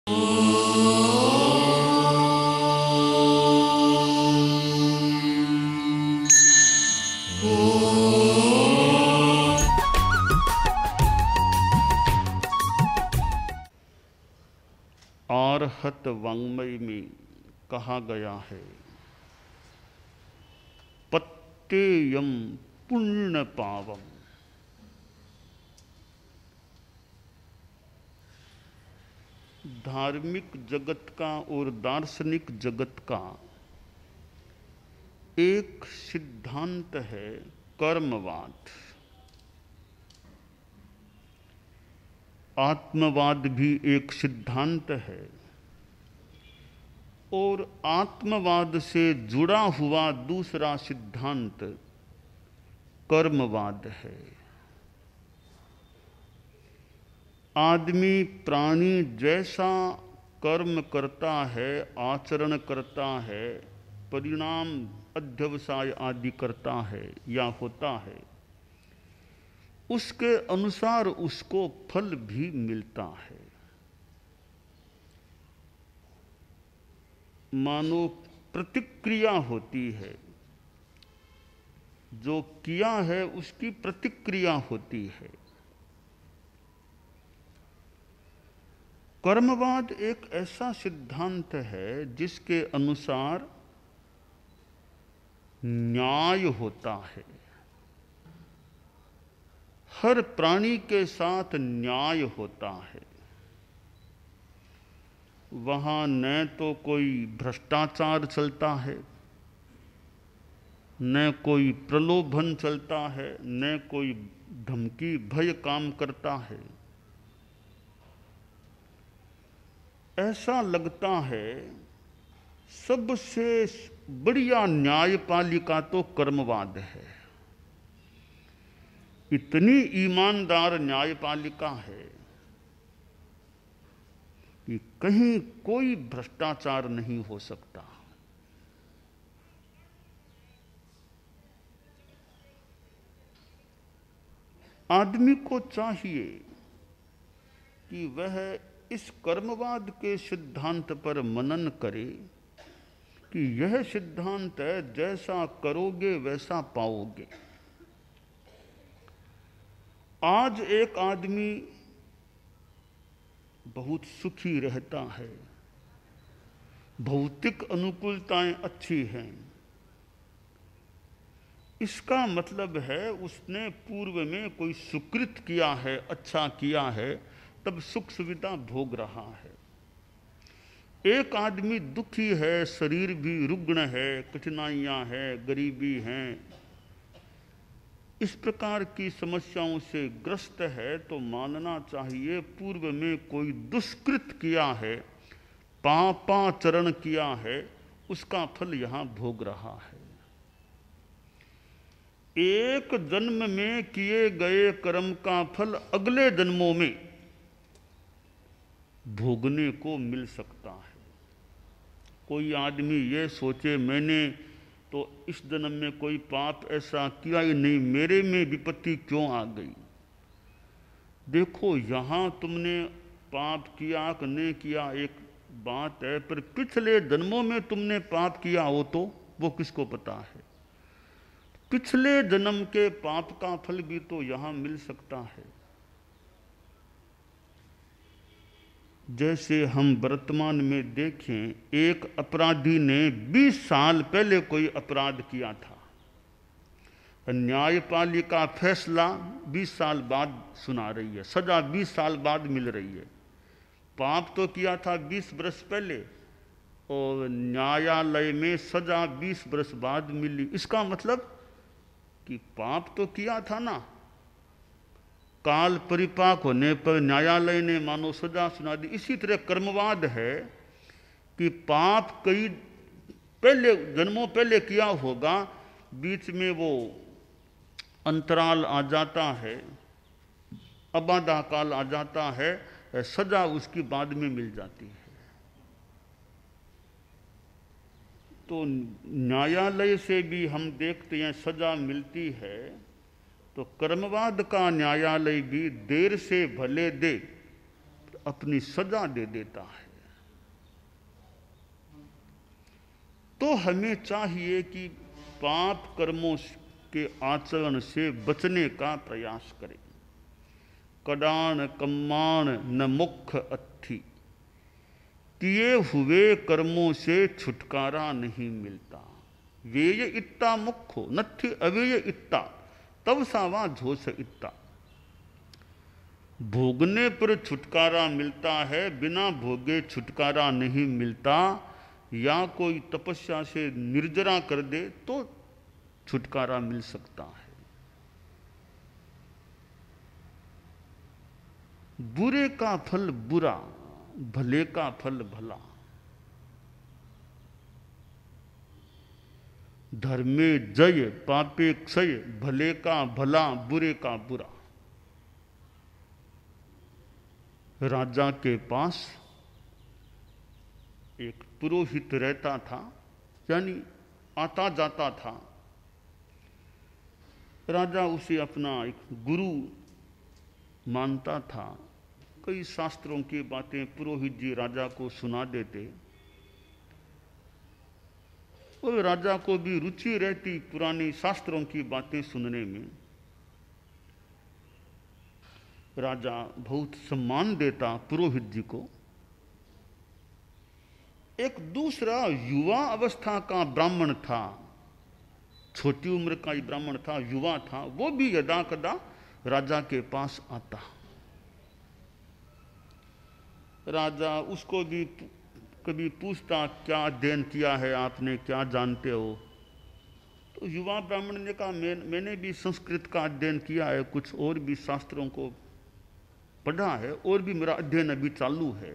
आर्हत वाङ्मय में कहा गया है, पत्तेयम पुण्य पावम। धार्मिक जगत का और दार्शनिक जगत का एक सिद्धांत है कर्मवाद। आत्मवाद भी एक सिद्धांत है और आत्मवाद से जुड़ा हुआ दूसरा सिद्धांत कर्मवाद है। आदमी प्राणी जैसा कर्म करता है, आचरण करता है, परिणाम अध्यवसाय आदि करता है या होता है, उसके अनुसार उसको फल भी मिलता है। मानो प्रतिक्रिया होती है, जो किया है उसकी प्रतिक्रिया होती है। कर्मवाद एक ऐसा सिद्धांत है जिसके अनुसार न्याय होता है। हर प्राणी के साथ न्याय होता है। वहां न तो कोई भ्रष्टाचार चलता है, न कोई प्रलोभन चलता है, न कोई धमकी भय काम करता है। ऐसा लगता है सबसे बढ़िया न्यायपालिका तो कर्मवाद है। इतनी ईमानदार न्यायपालिका है कि कहीं कोई भ्रष्टाचार नहीं हो सकता। आदमी को चाहिए कि वह इस कर्मवाद के सिद्धांत पर मनन करे कि यह सिद्धांत है, जैसा करोगे वैसा पाओगे। आज एक आदमी बहुत सुखी रहता है, भौतिक अनुकूलताएं अच्छी हैं, इसका मतलब है उसने पूर्व में कोई सुकृत किया है, अच्छा किया है, तब सुख सुविधा भोग रहा है। एक आदमी दुखी है, शरीर भी रुग्ण है, कठिनाइयां हैं, गरीबी हैं, इस प्रकार की समस्याओं से ग्रस्त है, तो मानना चाहिए पूर्व में कोई दुष्कृत किया है, पापाचरण किया है, उसका फल यहां भोग रहा है। एक जन्म में किए गए कर्म का फल अगले जन्मों में भोगने को मिल सकता है। कोई आदमी ये सोचे मैंने तो इस जन्म में कोई पाप ऐसा किया ही नहीं, मेरे में विपत्ति क्यों आ गई। देखो यहां तुमने पाप किया कि नहीं किया एक बात है, पर पिछले जन्मों में तुमने पाप किया हो तो वो किसको पता है। पिछले जन्म के पाप का फल भी तो यहां मिल सकता है। जैसे हम वर्तमान में देखें, एक अपराधी ने 20 साल पहले कोई अपराध किया था, न्यायपालिका फैसला 20 साल बाद सुना रही है, सजा 20 साल बाद मिल रही है। पाप तो किया था 20 वर्ष पहले और न्यायालय में सजा 20 वर्ष बाद मिली। इसका मतलब कि पाप तो किया था ना, काल परिपाक होने पर न्यायालय ने मानो सजा सुना दी। इसी तरह कर्मवाद है कि पाप कई पहले जन्मों पहले किया होगा, बीच में वो अंतराल आ जाता है, अबाधा काल आ जाता है, सजा उसकी बाद में मिल जाती है। तो न्यायालय से भी हम देखते हैं सजा मिलती है, तो कर्मवाद का न्यायालय भी देर से भले दे अपनी सजा दे देता है। तो हमें चाहिए कि पाप कर्मों के आचरण से बचने का प्रयास करें। कडान कम्मान न मुख अत्थि, किए हुए कर्मों से छुटकारा नहीं मिलता। वेय इत्ता मुखो नथि अवेय इत्ता, तब सावा झोस इत्ता। भोगने पर छुटकारा मिलता है, बिना भोगे छुटकारा नहीं मिलता। या कोई तपस्या से निर्जरा कर दे तो छुटकारा मिल सकता है। बुरे का फल बुरा, भले का फल भला। धर्मे जय पापे क्षय, भले का भला बुरे का बुरा। राजा के पास एक पुरोहित रहता था, यानी आता जाता था। राजा उसे अपना एक गुरु मानता था। कई शास्त्रों की बातें पुरोहित जी राजा को सुना देते और राजा को भी रुचि रहती पुरानी शास्त्रों की बातें सुनने में। राजा बहुत सम्मान देता पुरोहित जी को। एक दूसरा युवा अवस्था का ब्राह्मण था, छोटी उम्र का ही ब्राह्मण था, युवा था। वो भी यदा कदा राजा के पास आता। राजा उसको भी कभी पूछता, क्या अध्ययन किया है आपने, क्या जानते हो? तो युवा ब्राह्मण ने कहा, मैंने भी संस्कृत का अध्ययन किया है, कुछ और भी शास्त्रों को पढ़ा है, और भी मेरा अध्ययन अभी चालू है।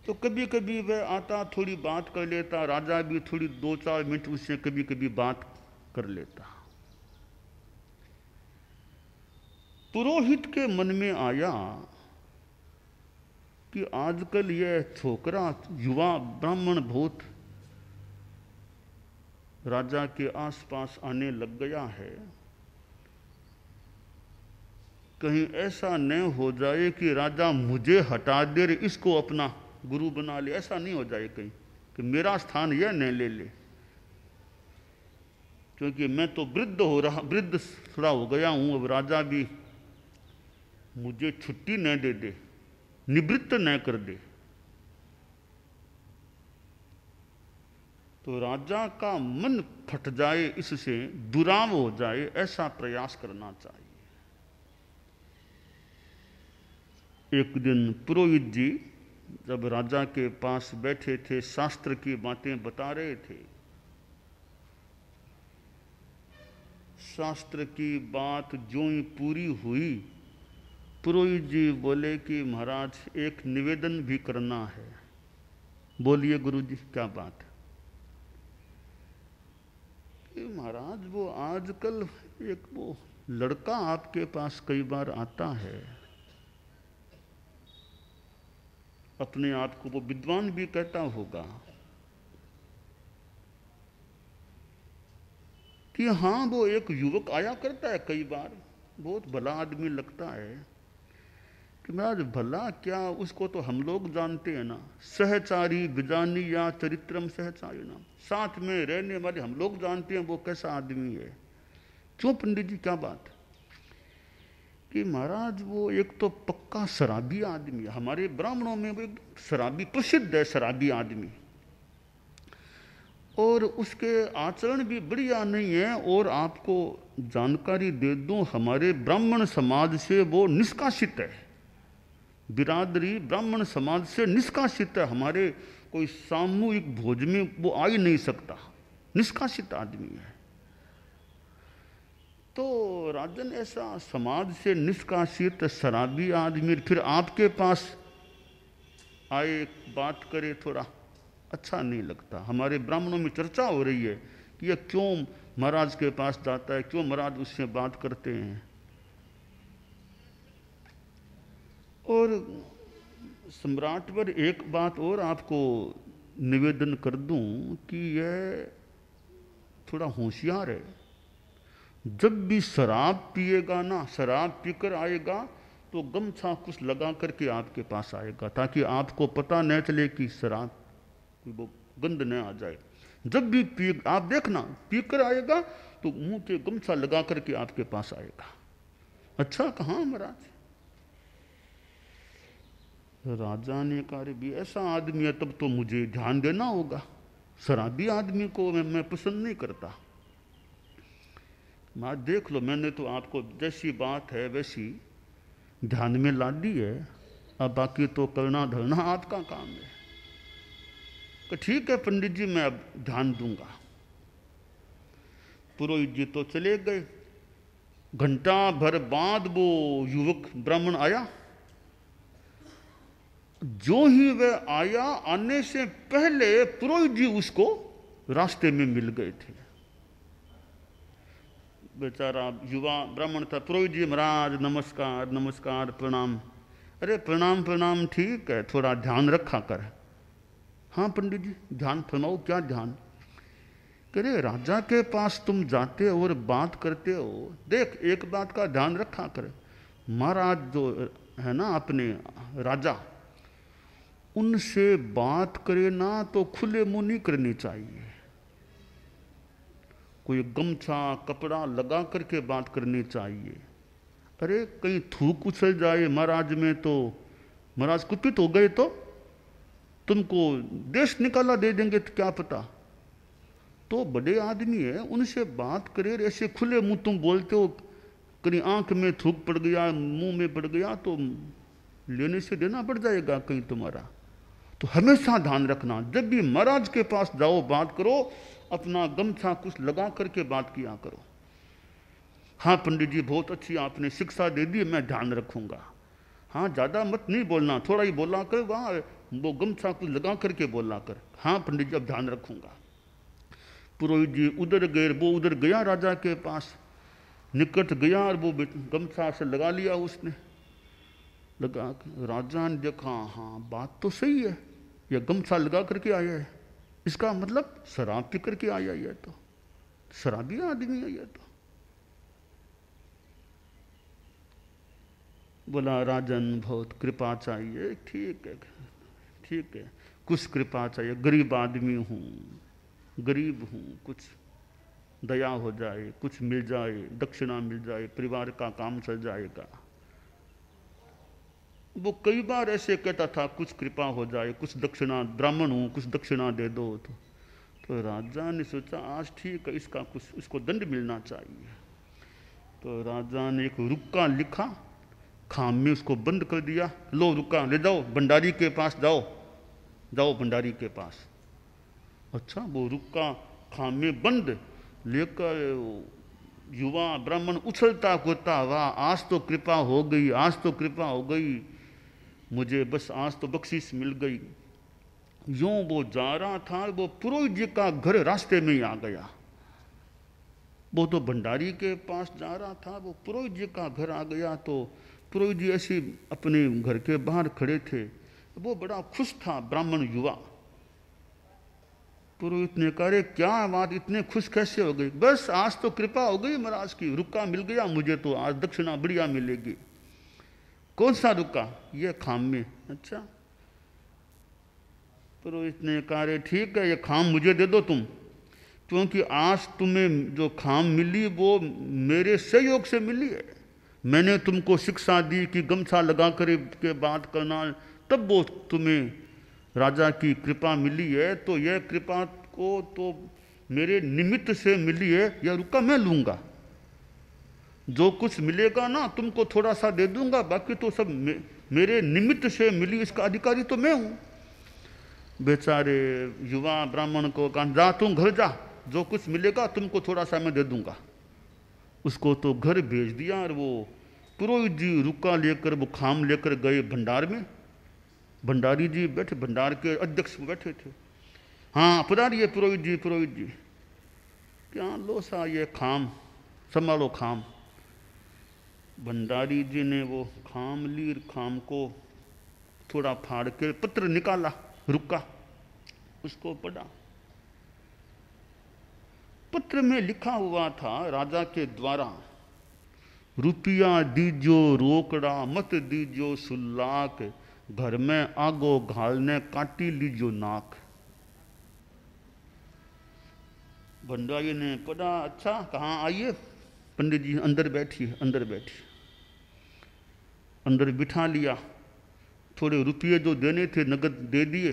तो कभी कभी वह आता, थोड़ी बात कर लेता। राजा भी थोड़ी 2-4 मिनट उससे कभी कभी बात कर लेता। पुरोहित के मन में आया कि आजकल यह छोकरा युवा ब्राह्मण बहुत राजा के आसपास आने लग गया है। कहीं ऐसा न हो जाए कि राजा मुझे हटा दे, इसको अपना गुरु बना ले। ऐसा नहीं हो जाए कहीं कि मेरा स्थान यह न ले ले, क्योंकि मैं तो वृद्ध थोड़ा हो गया हूं। अब राजा भी मुझे छुट्टी न दे दे, निवृत्त न कर दे। तो राजा का मन फट जाए, इससे दुराव हो जाए, ऐसा प्रयास करना चाहिए। एक दिन पुरोहित जी जब राजा के पास बैठे थे, शास्त्र की बातें बता रहे थे। शास्त्र की बात जो ही पूरी हुई, पुरोहित जी बोले कि महाराज एक निवेदन भी करना है। बोलिए गुरु जी, क्या बात है? कि महाराज वो आजकल एक वो लड़का आपके पास कई बार आता है, अपने आप को वो विद्वान भी कहता होगा कि हाँ वो एक युवक आया करता है कई बार, बहुत भला आदमी लगता है। कि महाराज भला क्या, उसको तो हम लोग जानते हैं ना, सहचारी विजानी या चरित्रम सहचारी ना, साथ में रहने वाले हम लोग जानते हैं वो कैसा आदमी है। क्यों पंडित जी, क्या बात? कि महाराज वो एक तो पक्का शराबी आदमी है। हमारे ब्राह्मणों में वो एक शराबी प्रसिद्ध है, शराबी आदमी। और उसके आचरण भी बढ़िया नहीं है। और आपको जानकारी दे दूं, हमारे ब्राह्मण समाज से वो निष्कासित है। बिरादरी ब्राह्मण समाज से निष्कासित है। हमारे कोई सामूहिक भोज में वो आ ही नहीं सकता, निष्कासित आदमी है। तो राजन ऐसा समाज से निष्कासित शराबी आदमी फिर आपके पास आए, बात करे, थोड़ा अच्छा नहीं लगता। हमारे ब्राह्मणों में चर्चा हो रही है कि यह क्यों महाराज के पास जाता है, क्यों महाराज उससे बात करते हैं। और सम्राट पर एक बात और आपको निवेदन कर दूं कि यह थोड़ा होशियार है। जब भी शराब पिएगा ना, शराब पीकर आएगा तो गमछा कुछ लगा करके आपके पास आएगा, ताकि आपको पता न चले कि शराब वो गंध न आ जाए। जब भी पी आप देखना पी कर आएगा तो मुंह पे गमछा लगा करके आपके पास आएगा। अच्छा कहाँ महाराज? राजा ने कहा रे भी ऐसा आदमी है तब तो मुझे ध्यान देना होगा, शराबी आदमी को मैं पसंद नहीं करता। मैं देख लो, मैंने तो आपको जैसी बात है वैसी ध्यान में ला दी है, अब बाकी तो करना धरना आपका काम है। तो ठीक है पंडित जी मैं अब ध्यान दूंगा। पुरोहित जी तो चले गए। घंटा भर बाद वो युवक ब्राह्मण आया। जो ही वह आया, आने से पहले पुरोहित जी उसको रास्ते में मिल गए थे। बेचारा युवा ब्राह्मण था। पुरोहित जी महाराज नमस्कार नमस्कार प्रणाम। अरे प्रणाम प्रणाम ठीक है, थोड़ा ध्यान रखा कर। हाँ पंडित जी ध्यान फरमाओ, क्या ध्यान? कह रहे राजा के पास तुम जाते हो और बात करते हो, देख एक बात का ध्यान रखा कर। महाराज जो है ना अपने राजा, उनसे बात करे ना तो खुले मुंह नहीं करनी चाहिए। कोई गमछा कपड़ा लगा करके बात करनी चाहिए। अरे कहीं थूक उछल जाए महाराज में तो महाराज कुपित हो गए तो तुमको देश निकाला दे देंगे तो क्या पता। तो बड़े आदमी है, उनसे बात करे। ऐसे खुले मुंह तुम बोलते हो, कहीं आंख में थूक पड़ गया मुंह में पड़ गया तो लेने से देना पड़ जाएगा कहीं तुम्हारा। तो हमेशा ध्यान रखना, जब भी महाराज के पास जाओ बात करो, अपना गमछा कुछ लगा करके बात किया करो। हाँ पंडित जी बहुत अच्छी आपने शिक्षा दे दी, मैं ध्यान रखूंगा। हाँ ज़्यादा मत नहीं बोलना, थोड़ा ही बोला कर, वहाँ वो गमछा कुछ लगा करके बोला कर। हाँ पंडित जी अब ध्यान रखूंगा। पुरोहित जी उधर गए, वो उधर गया राजा के पास, निकट गया और वो गमछा से लगा लिया उसने। लगा राजा ने देखा हाँ बात तो सही है, यह गमछा लगा करके आया है, इसका मतलब शराब पी करके आया है, तो शराबी आदमी है ये तो। बोला राजन बहुत कृपा चाहिए। ठीक है ठीक है, कुछ कृपा चाहिए, गरीब आदमी हूँ, गरीब हूँ, कुछ दया हो जाए, कुछ मिल जाए, दक्षिणा मिल जाए, परिवार का काम चल जाएगा। वो कई बार ऐसे कहता था कुछ कृपा हो जाए, कुछ दक्षिणा, ब्राह्मण हूँ कुछ दक्षिणा दे दो। तो राजा ने सोचा आज ठीक है, इसका कुछ इसको दंड मिलना चाहिए। तो राजा ने एक रुक्का लिखा, खाम में उसको बंद कर दिया। लो रुक्का ले जाओ भंडारी के पास, जाओ जाओ भंडारी के पास। अच्छा वो रुक्का खाम में बंद लेकर युवा ब्राह्मण उछलता कूदता हुआ, आज तो कृपा हो गई, आज तो कृपा हो गई मुझे, बस आज तो बख्शीश मिल गई। यूं वो जा रहा था, वो पुरोहित जी का घर रास्ते में ही आ गया। वो तो भंडारी के पास जा रहा था, वो पुरोहित जी का घर आ गया। तो पुरोहित जी ऐसे अपने घर के बाहर खड़े थे। वो बड़ा खुश था ब्राह्मण युवा। पुरोहित ने कहा रे क्या बात, इतने खुश कैसे हो गई? बस आज तो कृपा हो गई महाराज की, रुक्का मिल गया मुझे, तो आज दक्षिणा बढ़िया मिलेगी। कौन सा रुक्का? ये खाम में। अच्छा। पुरोहित ने कहा रे ठीक है, ये खाम मुझे दे दो तुम, क्योंकि आज तुम्हें जो खाम मिली वो मेरे सहयोग से मिली है। मैंने तुमको शिक्षा दी कि गमछा लगा कर के बात करना, तब वो तुम्हें राजा की कृपा मिली है। तो यह कृपा को तो मेरे निमित्त से मिली है, यह रुक्का मैं लूँगा। जो कुछ मिलेगा ना तुमको थोड़ा सा दे दूंगा, बाकी तो सब मेरे निमित्त से मिली, इसका अधिकारी तो मैं हूँ। बेचारे युवा ब्राह्मण को कहा जा तुम घर जा, जो कुछ मिलेगा तुमको थोड़ा सा मैं दे दूंगा। उसको तो घर भेज दिया। और वो पुरोहित जी रुक्का लेकर वो खाम लेकर गए भंडार में। भंडारी जी बैठे, भंडार के अध्यक्ष बैठे थे। हाँ पधारिए पुरोहित जी, पुरोहित जी क्या लो सा ये खाम, संभालो खाम। भंडारी जी ने वो खाम ली, खाम को थोड़ा फाड़ के पत्र निकाला, रुक्का, उसको पढ़ा। पत्र में लिखा हुआ था राजा के द्वारा, रुपया दीजो रोकड़ा, मत दीजो सुल्लाक, घर में आगो घालने काटी लीजो नाक। भंडारी ने पढ़ा, अच्छा कहाँ आइए पंडित जी, अंदर बैठिए, अंदर बैठिए। अंदर बिठा लिया, थोड़े रुपये जो देने थे नगद दे दिए।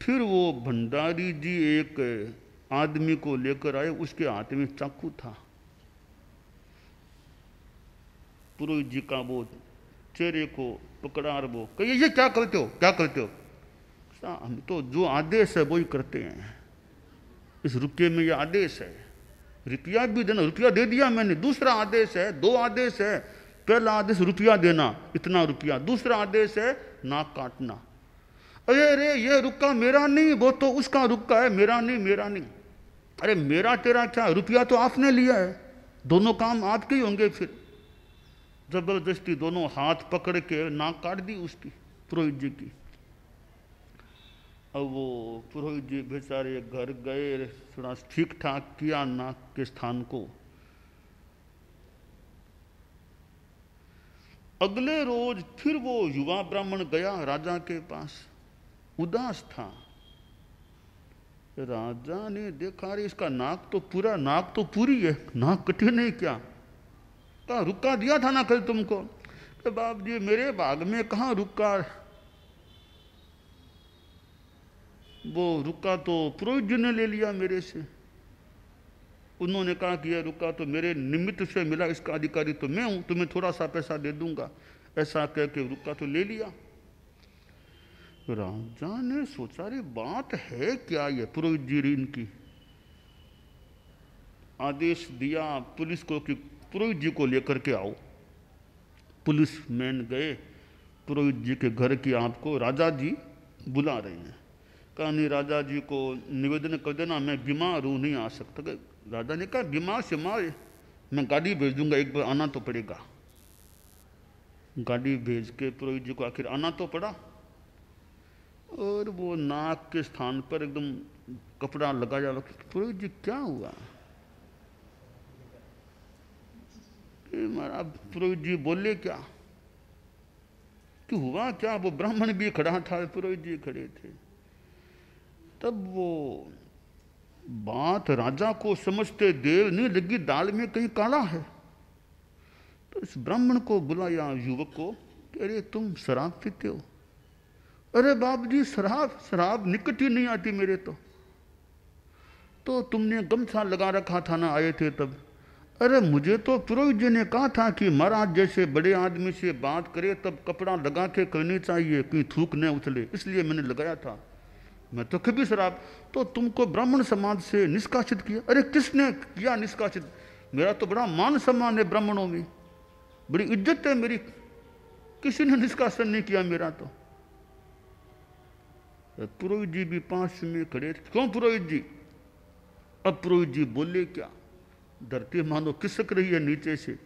फिर वो भंडारी जी एक आदमी को लेकर आए, उसके हाथ में चाकू था। पुरोहित जी का वो चेहरे को पकड़ा और वो कहिए ये क्या करते हो, क्या करते हो? हम तो जो आदेश है वो ही करते हैं, इस रुपये में ये आदेश है, रुपया भी देना, रुपया दे दिया मैंने। दूसरा आदेश है, दो आदेश है। पहला आदेश रुपया देना, इतना रुपया। दूसरा आदेश है नाक काटना। अरे अरे ये रुक्का मेरा नहीं, वो तो उसका रुक्का है, मेरा नहीं, मेरा नहीं। अरे मेरा तेरा क्या, रुपया तो आपने लिया है, दोनों काम आपके ही होंगे। फिर जबरदस्ती दोनों हाथ पकड़ के नाक काट दी उसकी, पुरोहित जी की। अब वो पुरोहित जी बेचारे घर गए, थोड़ा ठीक ठाक किया नाक के स्थान को। अगले रोज फिर वो युवा ब्राह्मण गया राजा के पास, उदास था। राजा ने देखा, रे इसका नाक तो पूरा, नाक तो पूरी है, नाक कटी नहीं क्या? कहा रुक्का दिया था ना कल तुमको। तो बाप जी मेरे भाग में कहाँ रुक्का, वो रुक्का तो पुरोहित जी ने ले लिया मेरे से। उन्होंने कहा कि यह रुक्का तो मेरे निमित्त से मिला, इसका अधिकारी तो मैं हूं, तुम्हें थोड़ा सा पैसा दे दूंगा। ऐसा कह के रुक्का तो ले लिया। राजा ने सोचा, रे बात है क्या ये? पुरोहित जी इनकी आदेश दिया पुलिस को कि पुरोहित जी को लेकर के आओ। पुलिस मैन गए पुरोहित जी के घर की, आपको राजा जी बुला रहे हैं। कहा नहीं, राजा जी को निवेदन कर देना मैं बीमार हूँ, नहीं आ सकता। राजा ने कहा बीमार से मार, मैं गाड़ी भेज दूंगा, एक बार आना तो पड़ेगा। गाड़ी भेज के पुरोहित जी को आखिर आना तो पड़ा। और वो नाक के स्थान पर एकदम कपड़ा लगाया। पुरोहित जी क्या हुआ? महाराज पुरोहित जी बोले क्या कि हुआ क्या? वो ब्राह्मण भी खड़ा था, पुरोहित जी खड़े थे। तब वो बात राजा को समझते देर नहीं लगी, दाल में कहीं काला है। तो इस ब्राह्मण को बुलाया, युवक को, कि अरे तुम शराब पीते हो? अरे बाप जी शराब निकट ही नहीं आती मेरे तो तुमने गमछा लगा रखा था ना आए थे तब। अरे मुझे तो पुरोहित जी ने कहा था कि महाराज जैसे बड़े आदमी से बात करे तब कपड़ा लगा के करनी चाहिए, कहीं थूक न उछले, इसलिए मैंने लगाया था। मैं तो कभी शराब, तो तुमको ब्राह्मण समाज से निष्कासित किया? अरे किसने किया निष्कासित? मेरा तो बड़ा मान सम्मान है ब्राह्मणों में, बड़ी इज्जत है मेरी, किसी ने निष्कासन नहीं किया मेरा। तो पुरोहित जी भी पास में खड़े थे। क्यों पुरोहित जी? अब पुरोहित जी बोले क्या? धरती मानो खिसक रही है नीचे से,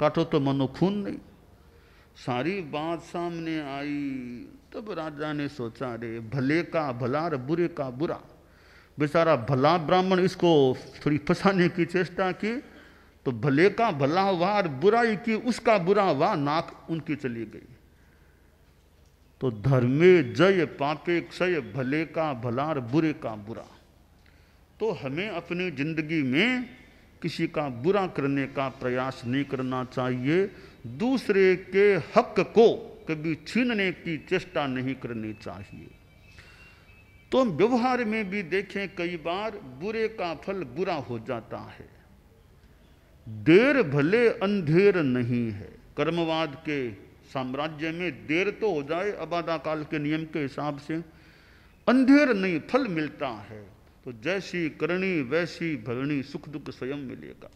काटो तो मानो खून नहीं। सारी बात सामने आई। तब राजा ने सोचा, रे भले का भला और बुरे का बुरा। बेचारा भला ब्राह्मण, इसको थोड़ी फंसाने की चेष्टा की तो भले का भला हुआ और बुराई की उसका बुरा हुआ, नाक उनकी चली गई। तो धर्मे जय पापे क्षय, भले का भला और बुरे का बुरा। तो हमें अपनी जिंदगी में किसी का बुरा करने का प्रयास नहीं करना चाहिए, दूसरे के हक को कभी छीनने की चेष्टा नहीं करनी चाहिए। तो व्यवहार में भी देखें, कई बार बुरे का फल बुरा हो जाता है। देर भले अंधेर नहीं है। कर्मवाद के साम्राज्य में देर तो हो जाए अबादा काल के नियम के हिसाब से, अंधेर नहीं, फल मिलता है। तो जैसी करनी वैसी भरनी, सुख दुख स्वयं मिलेगा।